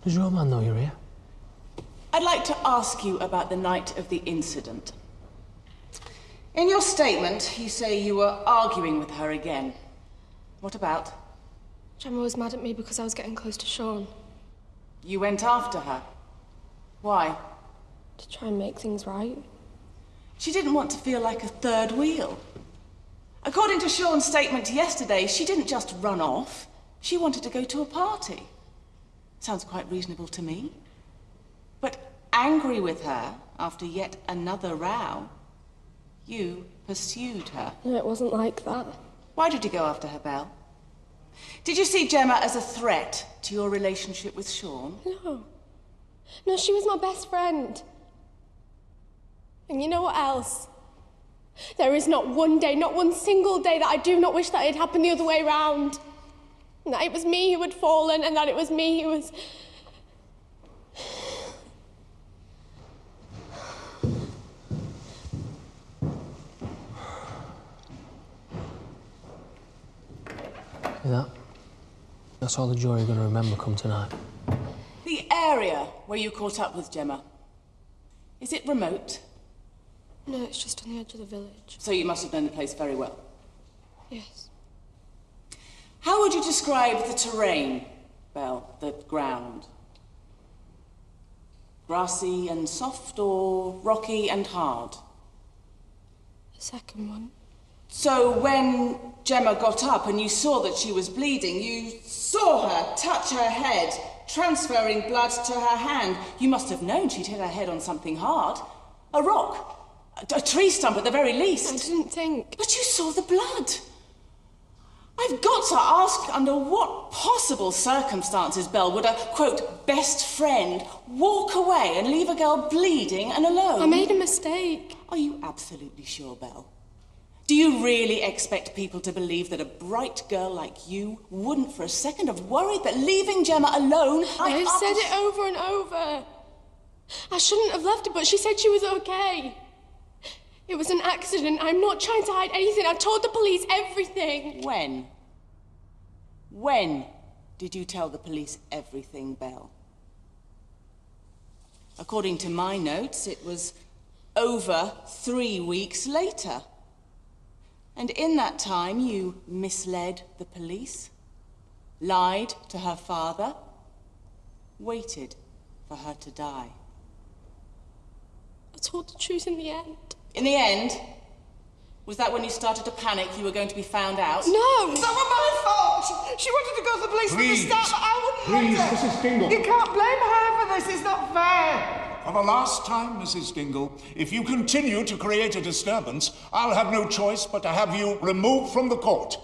Does your man know you're here? I'd like to ask you about the night of the incident. In your statement, you say you were arguing with her again. What about? Gemma was mad at me because I was getting close to Sean. You went after her. Why? To try and make things right. She didn't want to feel like a third wheel. According to Sean's statement yesterday, she didn't just run off. She wanted to go to a party. Sounds quite reasonable to me. But angry with her after yet another row, you pursued her. No, it wasn't like that. Why did you go after her, Belle? Did you see Gemma as a threat to your relationship with Sean? No. No, she was my best friend. And you know what else? There is not one day, not one single day that I do not wish that it had happened the other way round. And that it was me who had fallen, and that it was me who was... That's all the jury are going to remember come tonight. The area where you caught up with Gemma, is it remote? No, it's just on the edge of the village. So you must have known the place very well. Yes. How would you describe the terrain, Belle, the ground? Grassy and soft, or rocky and hard? The second one. So when Gemma got up and you saw that she was bleeding, you saw her touch her head, transferring blood to her hand. You must have known she'd hit her head on something hard. A rock, a tree stump at the very least. I didn't think. But you saw the blood. I've got to ask, under what possible circumstances, Belle, would a, quote, best friend walk away and leave a girl bleeding and alone? I made a mistake. Are you absolutely sure, Belle? Do you really expect people to believe that a bright girl like you wouldn't for a second have worried that leaving Gemma alone... I've said it over and over. I shouldn't have left her, but she said she was okay. It was an accident. I'm not trying to hide anything. I told the police everything. When? When did you tell the police everything, Belle? According to my notes, it was over 3 weeks later. And in that time, you misled the police, lied to her father, waited for her to die. I told the truth in the end. In the end? Was that when you started to panic you were going to be found out? No! It's not my fault! She wanted to go to the police from the start, but I wouldn't let her. Mrs. Dingle. You can't blame her for this. It's not fair. For the last time, Mrs. Dingle, if you continue to create a disturbance, I'll have no choice but to have you removed from the court.